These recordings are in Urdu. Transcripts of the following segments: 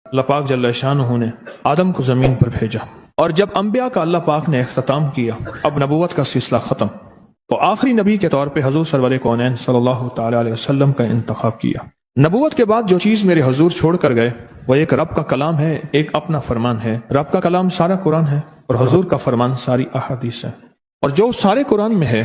اللہ پاک جل شانہ نے آدم کو زمین پر بھیجا، اور جب انبیاء کا اللہ پاک نے اختتام کیا، اب نبوت کا سلسلہ ختم، تو آخری نبی کے طور پہ حضور سرور کونین صلی اللہ تعالی علیہ وسلم کا انتخاب کیا۔ نبوت کے بعد جو چیز میرے حضور چھوڑ کر گئے وہ ایک رب کا کلام ہے، ایک اپنا فرمان ہے۔ رب کا کلام سارا قرآن ہے اور حضور کا فرمان ساری احادیث ہے، اور جو سارے قرآن میں ہے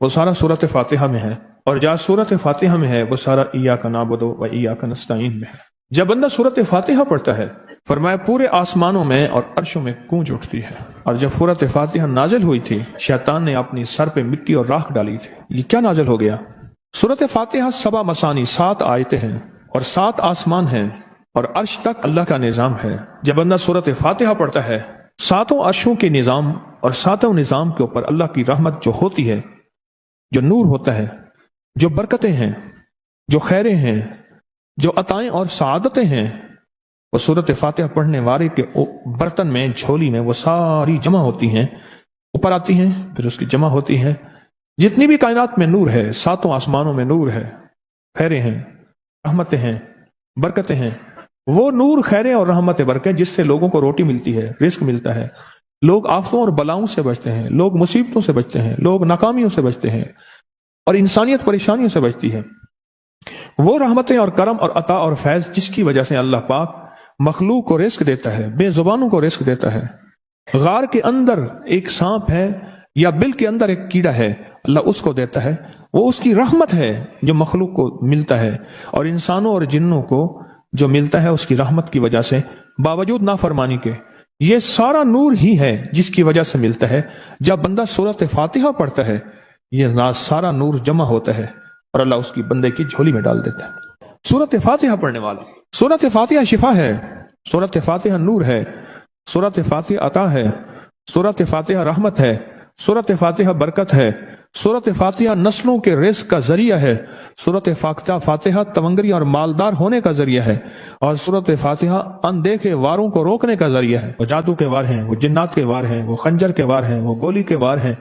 وہ سارا سورۃ فاتحہ میں ہے، اور جو سورۃ فاتحہ میں ہے وہ سارا ایاک نعبد و ایاک نستعین میں ہے۔ جب بندہ سورۃ فاتحہ پڑھتا ہے، فرمایا پورے آسمانوں میں اور عرشوں میں گونج اٹھتی ہے۔ اور جب سورۃ فاتحہ نازل ہوئی تھی، شیطان نے اپنی سر پہ مٹی اور راکھ ڈالی تھی۔ یہ کیا نازل ہو گیا؟ سورۃ فاتحہ 7 مثانی 7 آیتیں ہیں اور 7 آسمان ہیں اور عرش تک اللہ کا نظام ہے۔ جب بندہ سورۃ فاتحہ پڑھتا ہے، 7 عرشوں کے نظام اور 7 نظام کے اوپر اللہ کی رحمت جو ہوتی ہے، جو نور ہوتا ہے، جو برکتیں ہیں، جو خیریں ہیں، جو عطائیں اور سعادتیں ہیں، وہ سورۃ فاتحہ پڑھنے والے کے برتن میں، جھولی میں وہ ساری جمع ہوتی ہیں، اوپر آتی ہیں، پھر اس کی جمع ہوتی ہیں۔ جتنی بھی کائنات میں نور ہے، 7 آسمانوں میں نور ہے، خیریں ہیں، رحمتیں ہیں، برکتیں ہیں، وہ نور، خیریں اور رحمت برکت جس سے لوگوں کو روٹی ملتی ہے، رزق ملتا ہے، لوگ آفتوں اور بلاؤں سے بچتے ہیں، لوگ مصیبتوں سے بچتے ہیں، لوگ ناکامیوں سے بچتے ہیں، اور انسانیت پریشانیوں سے بچتی ہے۔ وہ رحمتیں اور کرم اور عطا اور فیض جس کی وجہ سے اللہ پاک مخلوق کو رزق دیتا ہے، بے زبانوں کو رزق دیتا ہے۔ غار کے اندر ایک سانپ ہے یا بل کے اندر ایک کیڑا ہے، اللہ اس کو دیتا ہے، وہ اس کی رحمت ہے جو مخلوق کو ملتا ہے، اور انسانوں اور جنوں کو جو ملتا ہے اس کی رحمت کی وجہ سے، باوجود نافرمانی کے۔ یہ سارا نور ہی ہے جس کی وجہ سے ملتا ہے۔ جب بندہ سورۃ فاتحہ پڑھتا ہے، یہ سارا نور جمع ہوتا ہے اور اللہ اس کی بندے کی جھولی میں ڈال دیتا ہے۔ سورۃ فاتحہ پڑھنے والا، سورۃ فاتحہ شفا ہے، سورۃ فاتحہ نور ہے، سورۃ فاتحہ عطا ہے، سورۃ فاتحہ رحمت ہے، سورۃ فاتحہ برکت ہے، سورۃ فاتحہ نسلوں کے رزق کا ذریعہ ہے، سورۃ فاتحہ تونگری اور مالدار ہونے کا ذریعہ ہے، اور سورۃ فاتحہ اندیکھے واروں کو روکنے کا ذریعہ ہے۔ وہ جادو کے وار ہیں، وہ جنات کے وار ہیں، وہ خنجر کے وار ہیں، وہ گولی کے وار ہیں،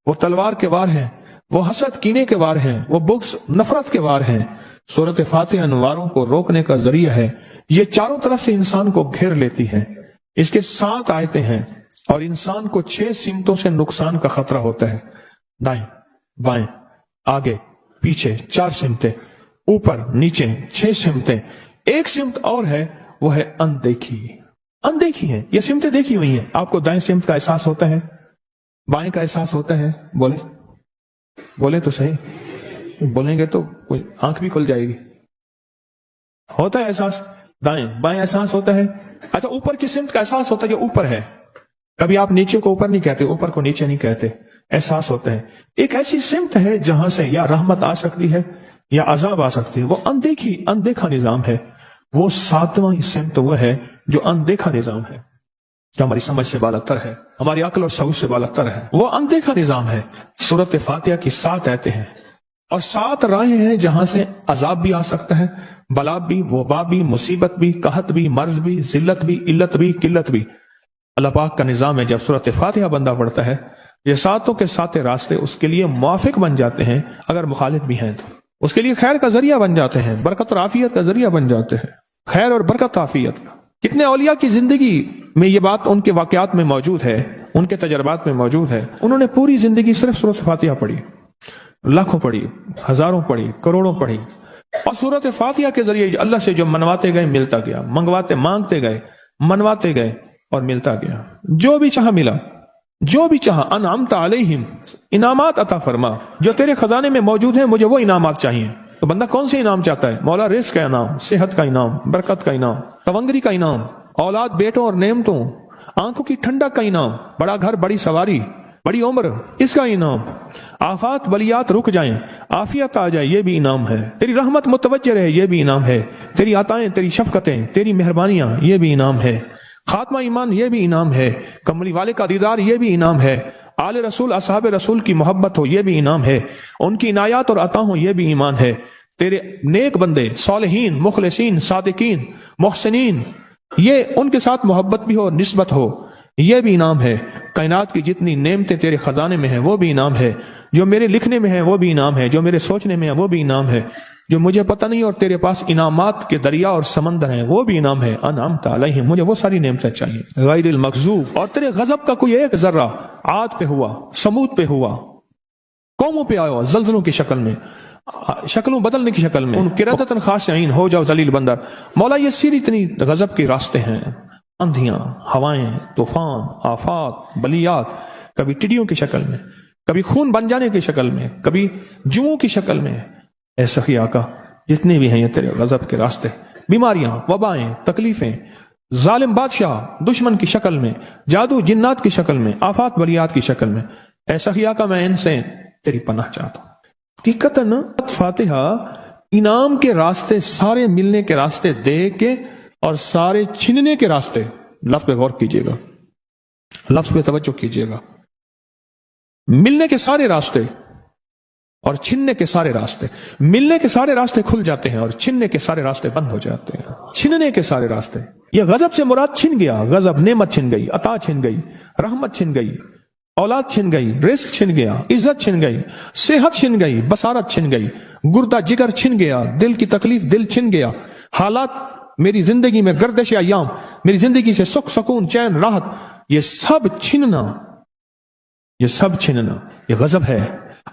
وہ تلوار کے وار ہیں، وہ حسد کینے کے وار ہیں، وہ بغض نفرت کے وار ہیں۔ سورۃ فاتحہ ان واروں کو روکنے کا ذریعہ ہے۔ یہ چاروں طرف سے انسان کو گھیر لیتی ہے۔ اس کے 7 آیتیں ہیں اور انسان کو 6 سمتوں سے نقصان کا خطرہ ہوتا ہے۔ دائیں، بائیں، آگے، پیچھے، 4 سمتیں، اوپر، نیچے، 6 سمتیں۔ ایک سمت اور ہے، وہ ہے اندیکھی۔ اندیکھی ہے، یہ سمتیں دیکھی ہوئی ہیں۔ آپ کو دائیں سمت کا احساس ہوتا ہے، بائیں کا احساس ہوتا ہے؟ بولیں تو صحیح، بولیں گے تو کوئی آنکھ بھی کھل جائے گی۔ ہوتا ہے احساس، دائیں بائیں احساس ہوتا ہے۔ اچھا، اوپر کی سمت کا احساس ہوتا ہے، جو اوپر ہے۔ کبھی آپ نیچے کو اوپر نہیں کہتے، اوپر کو نیچے نہیں کہتے، احساس ہوتا ہے۔ ایک ایسی سمت ہے جہاں سے یا رحمت آ سکتی ہے یا عذاب آ سکتی ہے، وہ اندیکھا نظام ہے۔ وہ 7واں سمت وہ ہے جو اندیکھا نظام ہے، جو ہماری سمجھ سے بالاتر ہے، ہماری عقل اور شعور سے بالاتر ہے۔ وہ اندیکھا نظام ہے۔ سورۃ فاتحہ کی 7 آیتیں ہیں اور 7 راہیں ہیں جہاں سے عذاب بھی آ سکتا ہے، بلا بھی، وبا بھی، مصیبت بھی، قحط بھی، مرض بھی، ذلت بھی، علت بھی، قلت بھی۔ اللہ پاک کا نظام ہے۔ جب سورۃ فاتحہ بندہ پڑھتا ہے، یہ 7 کے 7 راستے اس کے لیے موافق بن جاتے ہیں، اگر مخالف بھی ہیں تو اس کے لیے خیر کا ذریعہ بن جاتے ہیں، برکت اور عافیت کا ذریعہ بن جاتے ہیں، خیر اور برکت عافیت کا۔ کتنے اولیاء کی زندگی میں یہ بات ان کے واقعات میں موجود ہے، ان کے تجربات میں موجود ہے۔ انہوں نے پوری زندگی صرف سورۃ فاتحہ پڑھی، لاکھوں پڑھی، ہزاروں پڑھی، کروڑوں پڑھی، اور سورۃ فاتحہ کے ذریعے اللہ سے جو منواتے گئے ملتا گیا، مانگتے گئے، منواتے گئے اور ملتا گیا۔ جو بھی چاہا ملا، جو بھی چاہا۔ انعمت علیہم، انعامات عطا فرما، جو تیرے خزانے میں موجود ہیں مجھے وہ انعامات چاہیے۔ تو بندہ کون سے انعام چاہتا ہے؟ مولا رزق کا انعام، صحت کا انعام، برکت کا انعام، تونگری کا انعام، اولاد بیٹوں اور نعمتوں، آنکھوں کی ٹھنڈک کا انعام، بڑا گھر، بڑی سواری، بڑی عمر، اس کا انعام، آفات بلیات رک جائیں، عافیت آ جائے، یہ بھی انعام ہے، تیری رحمت متوجہ رہے، یہ بھی انعام ہے، تیری عطائیں، تیری شفقتیں، تیری مہربانیاں، یہ بھی انعام ہے، خاتمہ ایمان، یہ بھی انعام ہے، کملی والے کا دیدار، یہ بھی انعام ہے، آل رسول اصحاب رسول کی محبت ہو، یہ بھی انعام ہے، ان کی عنایات اور عطا ہوں، یہ بھی ایمان ہے، تیرے نیک بندے، صالحین، مخلصین، صادقین، محسنین، یہ ان کے ساتھ محبت بھی ہو، نسبت ہو، یہ بھی انعام ہے، کائنات کی جتنی نعمتیں تیرے خزانے میں ہیں وہ بھی انعام ہے، جو میرے لکھنے میں ہے وہ بھی انعام ہے، جو میرے سوچنے میں ہے وہ بھی انعام ہے، جو مجھے پتہ نہیں اور تیرے پاس انعامات کے دریا اور سمندر ہیں وہ بھی انعام ہے۔ انعمت علیہم، مجھے وہ ساری نعمتیں چاہیے، غیر المغضوب، اور تیرے غضب کا کوئی ایک ذرہ عاد پہ ہوا، سمود پہ ہوا، قوموں پہ آیا زلزلوں کی شکل میں، شکلوں بدلنے کی شکل میں، ان قردۃ خاسعین، ہو جاؤ ذلیل بندر۔ مولا یہ سری اتنی غضب کے راستے ہیں، اندھیاں، ہوائیں، طوفان، آفات، بلیات، کبھی ٹڈیوں کی شکل میں، کبھی خون بن جانے کی شکل میں، کبھی جوؤں کی شکل میں۔ اے سخی آقا جتنے بھی ہیں یہ تیرے غضب کے راستے، بیماریاں، وبائیں، تکلیفیں، ظالم بادشاہ دشمن کی شکل میں، جادو جنات کی شکل میں، آفات بلیات کی شکل میں، اے سخی آقا میں ان سے تیری پناہ چاہتا ہوں۔ حقیقتاً فاتحہ انعام کے راستے، سارے ملنے کے راستے دے کے اور سارے چھننے کے راستے، لفظ پہ غور کیجئے گا، لفظ پہ توجہ کیجئے گا، ملنے کے سارے راستے اور چھننے کے سارے راستے، ملنے کے سارے راستے کھل جاتے ہیں اور چھننے کے سارے راستے بند ہو جاتے ہیں۔ چھننے کے سارے راستے، یہ غضب سے مراد چھن گیا، غضب نعمت چھن گئی، عطا چھن گئی، رحمت چھن گئی، اولاد چھن گئی، رزق چھن گیا، عزت چھن گئی، صحت چھن گئی، بصارت چھن گئی، گردہ جگر چھن گیا، دل کی تکلیف دل چھن گیا، حالات میری زندگی میں، گردش ایام میری زندگی سے، سکھ سکون چین راحت، یہ سب چھننا، یہ سب چھننا یہ غضب ہے،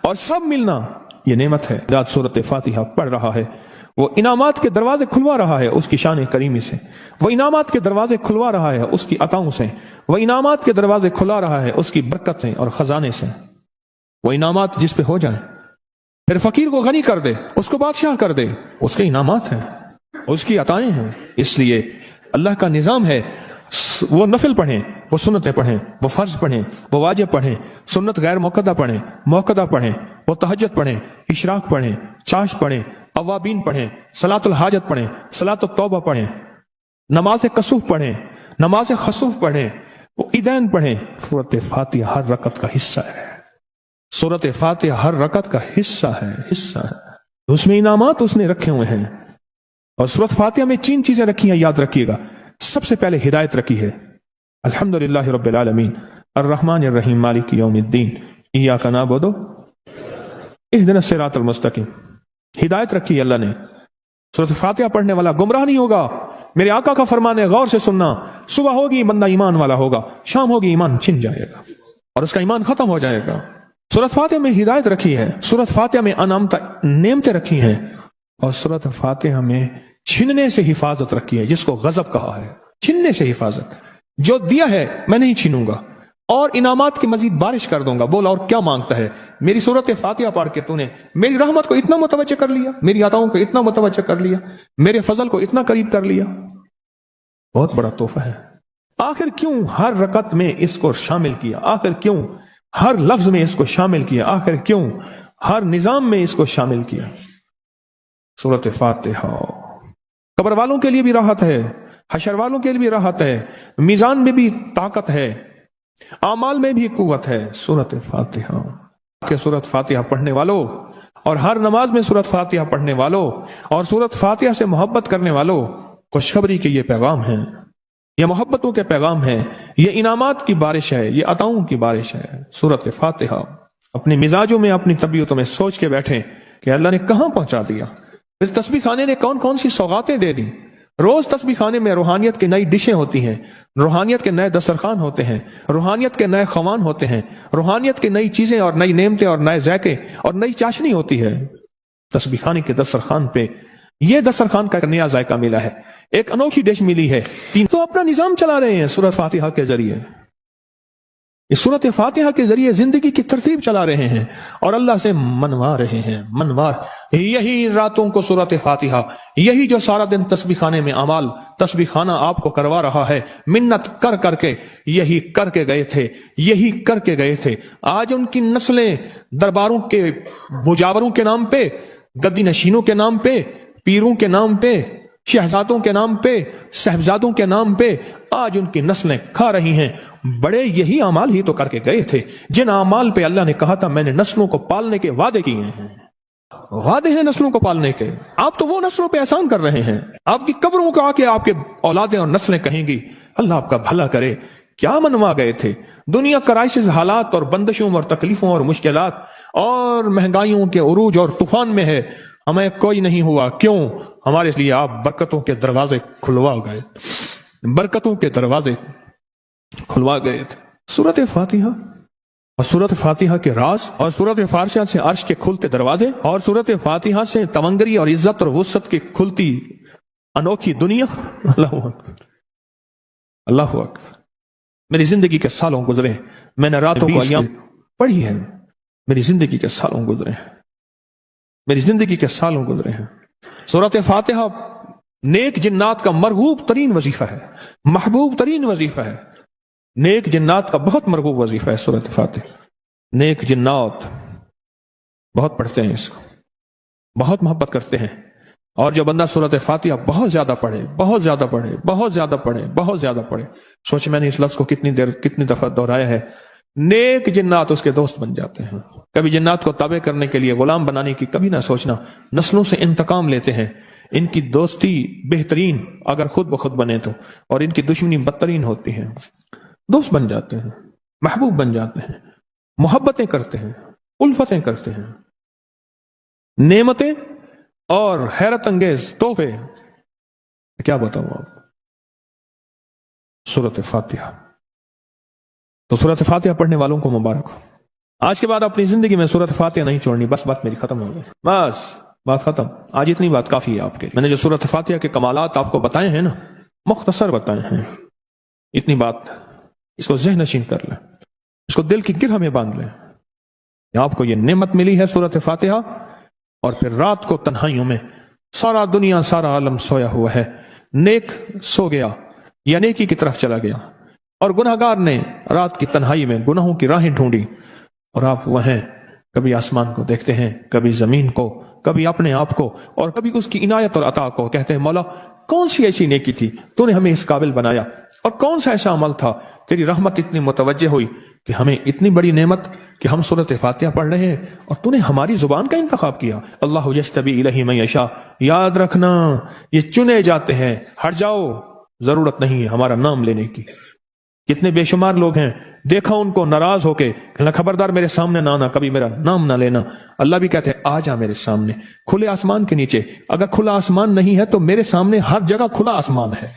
اور سب ملنا یہ نعمت ہے۔ رات سورۃ فاتحہ پڑھ رہا ہے، وہ انعامات کے دروازے کھلوا رہا ہے اس کی شان کریمی سے، وہ انعامات کے دروازے کھلوا رہا ہے اس کی عطاؤں سے، وہ انعامات کے دروازے کھلا رہا ہے اس کی برکت سے اور خزانے سے۔ وہ انعامات جس پہ ہو جائیں، پھر فقیر کو غنی کر دے، اس کو بادشاہ کر دے، اس کے انعامات ہیں، اس کی عطائیں ہیں۔ اس لیے اللہ کا نظام ہے، وہ نفل پڑھیں، وہ سنتیں پڑھیں، وہ فرض پڑھیں، وہ واجب پڑھیں، سنت غیر موقدہ پڑھیں، موقدہ پڑھیں، وہ تہجد پڑھیں، اشراق پڑھیں، چاش پڑھیں، اوابین پڑھیں، صلاۃ الحاجت پڑھیں، صلاۃ التوبہ پڑھیں، نماز کسوف پڑھیں، نماز خسوف پڑھیں، وہ عیدین پڑھیں۔ سورۃ فاتحہ ہر رکعت کا حصہ ہے، سورۃ فاتحہ ہر رکعت کا حصہ ہے، حصہ ہے، اس میں انعامات اس نے رکھے ہوئے ہیں۔ اور سورۃ فاتحہ میں 3 چیزیں رکھی ہیں، یاد رکھیے گا۔ سب سے پہلے ہدایت رکھی ہے، الحمدللہ رب العالمین الرحمن الرحیم مالک یوم الدین ایاک نعبد اہدنا الصراط المستقیم، ہدایت رکھی ہے اللہ نے۔ سورۃ فاتحہ پڑھنے والا گمراہ نہیں ہوگا، میرے آقا کا فرمان ہے، غور سے سننا، صبح ہوگی بندہ ایمان والا ہوگا، شام ہوگی ایمان چھن جائے گا اور اس کا ایمان ختم ہو جائے گا۔ سورۃ فاتحہ میں ہدایت رکھی ہے، سورۃ فاتحہ میں انعامت نعمتیں رکھی ہیں، اور سورۃ فاتحہ میں چھننے سے حفاظت رکھی ہے، جس کو غضب کہا ہے، چھننے سے حفاظت، جو دیا ہے میں نہیں چھینوں گا اور انعامات کی مزید بارش کر دوں گا۔ بول اور کیا مانگتا ہے؟ میری سورۃ فاتحہ پڑھ کے تو نے میری رحمت کو اتنا متوجہ کر لیا، میری عطاؤں کو اتنا متوجہ کر لیا، میرے فضل کو اتنا قریب کر لیا، بہت بڑا تحفہ ہے۔ آخر کیوں ہر رکعت میں اس کو شامل کیا؟ آخر کیوں ہر لفظ میں اس کو شامل کیا؟ آخر کیوں ہر نظام میں اس کو شامل کیا؟ سورۃ فاتحہ قبر والوں کے لیے بھی راحت ہے، حشر والوں کے لیے بھی راحت ہے، میزان میں بھی طاقت ہے، اعمال میں بھی قوت ہے۔ سورۃ فاتحہ کہ سورۃ فاتحہ پڑھنے والوں اور ہر نماز میں سورۃ فاتحہ پڑھنے والوں اور سورۃ فاتحہ سے محبت کرنے والوں، خوشخبری کے یہ پیغام ہیں، یہ محبتوں کے پیغام ہیں، یہ انعامات کی بارش ہے، یہ عطاؤں کی بارش ہے۔ سورۃ فاتحہ اپنے مزاجوں میں، اپنی طبیعتوں میں سوچ کے بیٹھیں کہ اللہ نے کہاں پہنچا دیا، اس تسبیح خانے نے کون کون سی سوغاتیں دے دی۔ روز تسبیح خانے میں روحانیت کی نئی ڈشیں ہوتی ہیں، روحانیت کے نئے دسترخوان ہوتے ہیں، روحانیت کے نئے خوان ہوتے ہیں، روحانیت کی نئی چیزیں اور نئی نعمتیں اور نئے ذائقے اور نئی چاشنی ہوتی ہے۔ تسبیح خانے کے دسترخوان پہ یہ دسترخوان کا نیا ذائقہ ملا ہے، ایک انوکھی ڈش ملی ہے، تو اپنا نظام چلا رہے ہیں سورۃ فاتحہ کے ذریعے، اس سورۃ فاتحہ کے ذریعے زندگی کی ترتیب چلا رہے ہیں اور اللہ سے منوا رہے ہیں، منوار۔ یہی راتوں کو سورۃ فاتحہ، یہی جو سارا دن تسبیح خانے میں اعمال تسبیح خانہ آپ کو کروا رہا ہے، منت کر کر کے یہی کر کے گئے تھے، یہی کر کے گئے تھے۔ آج ان کی نسلیں درباروں کے مجاوروں کے نام پہ، گدی نشینوں کے نام پہ، پیروں کے نام پہ، شہزادوں کے نام پہ، صاحبزادوں کے نام پہ آج ان کی نسلیں کھا رہی ہیں۔ بڑے یہی اعمال ہی تو کر کے گئے تھے جن اعمال پہ اللہ نے کہا تھا میں نے نسلوں کو پالنے کے وعدے کیے ہیں، وعدے ہیں نسلوں کو پالنے کے۔ آپ تو وہ نسلوں پہ احسان کر رہے ہیں، آپ کی قبروں کو آ کے آپ کے اولادیں اور نسلیں کہیں گی اللہ آپ کا بھلا کرے، کیا منوا گئے تھے؟ دنیا کرائسس، حالات اور بندشوں اور تکلیفوں اور مشکلات اور مہنگائیوں کے عروج اور طوفان میں ہے، ہمیں کوئی نہیں ہوا، کیوں؟ ہمارے لیے آپ برکتوں کے دروازے کھلوا گئے، برکتوں کے دروازے کھلوا گئے تھے۔ سورۃ فاتحہ اور سورۃ فاتحہ کے راز، اور سورۃ فاتحہ سے عرش کے کھلتے دروازے، اور سورۃ فاتحہ سے تمنگری اور عزت اور وسعت کی کھلتی انوکھی دنیا۔ اللہ اکبر، اللہ اکبر۔ میری زندگی کے سالوں گزرے، میں نے راتوں کو ایام پڑھی ہے، میری زندگی کے سالوں گزرے ہیں، میری زندگی کے سالوں گزرے ہیں۔ سورۃ فاتحہ نیک جنات کا مرغوب ترین وظیفہ ہے، محبوب ترین وظیفہ ہے، نیک جنات کا بہت مرغوب وظیفہ ہے سورۃ فاتحہ۔ نیک جنات بہت پڑھتے ہیں اس کو، بہت محبت کرتے ہیں، اور جو بندہ سورۃ فاتحہ بہت زیادہ پڑھے، بہت زیادہ پڑھے، بہت زیادہ پڑھے، بہت زیادہ پڑھے، سوچ میں نے اس لفظ کو کتنی دفعہ دہرایا ہے، نیک جنات اس کے دوست بن جاتے ہیں۔ کبھی جنات کو تابع کرنے کے لیے، غلام بنانے کی کبھی نہ سوچنا، نسلوں سے انتقام لیتے ہیں، ان کی دوستی بہترین اگر خود بخود بنے تو، اور ان کی دشمنی بدترین ہوتی ہے۔ دوست بن جاتے ہیں، محبوب بن جاتے ہیں، محبتیں کرتے ہیں، الفتیں کرتے ہیں، نعمتیں اور حیرت انگیز تحفے، کیا بتاؤں آپ۔ سورۃ فاتحہ، تو سورۃ فاتحہ پڑھنے والوں کو مبارک ہو۔ آج کے بعد اپنی زندگی میں سورۃ فاتحہ نہیں چھوڑنی، بس بات میری ختم ہو گئی، بس بات ختم۔ آج اتنی بات کافی ہے آپ کے، میں نے جو سورۃ فاتحہ کے کمالات آپ کو بتائے ہیں نا، مختصر بتائے ہیں، اتنی بات اس کو ذہن نشین کر لیں، اس کو دل کی گرہ میں باندھ لیں۔ آپ کو یہ نعمت ملی ہے سورۃ فاتحہ، اور پھر رات کو تنہائیوں میں سارا دنیا، سارا عالم سویا ہوا ہے، نیک سو گیا یا نیکی کی طرف چلا گیا، اور گناہگار نے رات کی تنہائی میں گناہوں کی راہیں ڈھونڈی، اور آپ وہ ہیں، کبھی آسمان کو دیکھتے ہیں، کبھی زمین کو، کبھی اپنے آپ کو، اور کبھی اس کی عنایت اور عطا کو، کہتے ہیں مولا کون سی ایسی نیکی تھی تو نے ہمیں اس قابل بنایا، اور کون سا ایسا عمل تھا تیری رحمت اتنی متوجہ ہوئی کہ ہمیں اتنی بڑی نعمت کہ ہم سورۃ فاتحہ پڑھ رہے ہیں اور تو نے ہماری زبان کا انتخاب کیا۔ اللہ یجتبی الیہ من یشاء، یاد رکھنا یہ چنے جاتے ہیں، ہٹ جاؤ، ضرورت نہیں ہے ہمارا نام لینے کی۔ کتنے بے شمار لوگ ہیں، دیکھا ان کو ناراض ہو کے، کہنا خبردار میرے سامنے نہ آنا، کبھی میرا نام نہ لینا۔ اللہ بھی کہتے ہیں آ جا میرے سامنے، کھلے آسمان کے نیچے۔ اگر کھلا آسمان نہیں ہے تو میرے سامنے ہر جگہ کھلا آسمان ہے،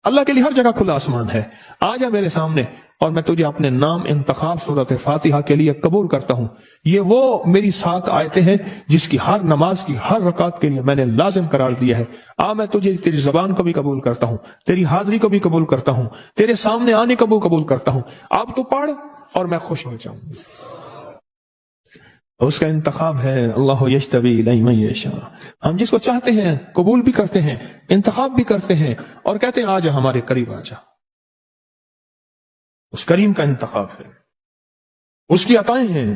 اللہ کے لیے ہر جگہ کھلا آسمان ہے، آ جا میرے سامنے، اور میں تجھے اپنے نام انتخاب سورۃ فاتحہ کے لیے قبول کرتا ہوں۔ یہ وہ میری 7 آیتیں ہیں جس کی ہر نماز کی ہر رکعت کے لیے میں نے لازم قرار دیا ہے۔ میں تجھے تیری زبان کو بھی قبول کرتا ہوں، تیری حاضری کو بھی قبول کرتا ہوں، تیرے سامنے آنے کو بھی قبول کرتا ہوں۔ اب تو پڑھ اور میں خوش ہو جاؤں۔ اس کا انتخاب ہے اللہ یجتبی الیہ من یشاء، ہم جس کو چاہتے ہیں قبول بھی کرتے ہیں، انتخاب بھی کرتے ہیں، اور کہتے ہیں آ جا ہمارے قریب آ جا۔ اس کریم کا انتخاب ہے، اس کی عطائیں ہیں،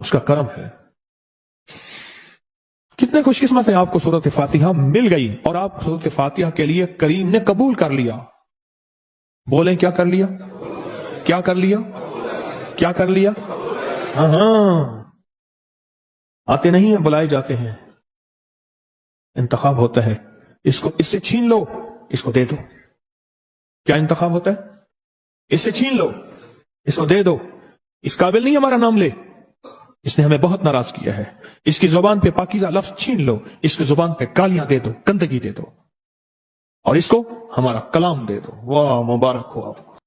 اس کا کرم ہے۔ کتنے خوش قسمت ہیں آپ کو سورۃ فاتحہ مل گئی، اور آپ سورۃ فاتحہ کے لیے کریم نے قبول کر لیا۔ بولیں کیا کر لیا؟ کیا کر لیا؟ کیا کر لیا؟ ہاں، آتے نہیں ہیں، بلائے جاتے ہیں، انتخاب ہوتا ہے، اس کو اس سے چھین لو، اس کو دے دو۔ کیا انتخاب ہوتا ہے؟ اس سے چھین لو، اس کو دے دو، اس قابل نہیں ہمارا نام لے، اس نے ہمیں بہت ناراض کیا ہے، اس کی زبان پہ پاکیزہ لفظ چھین لو، اس کی زبان پہ گالیاں دے دو، گندگی دے دو، اور اس کو ہمارا کلام دے دو۔ واہ، مبارک ہو آپ کو۔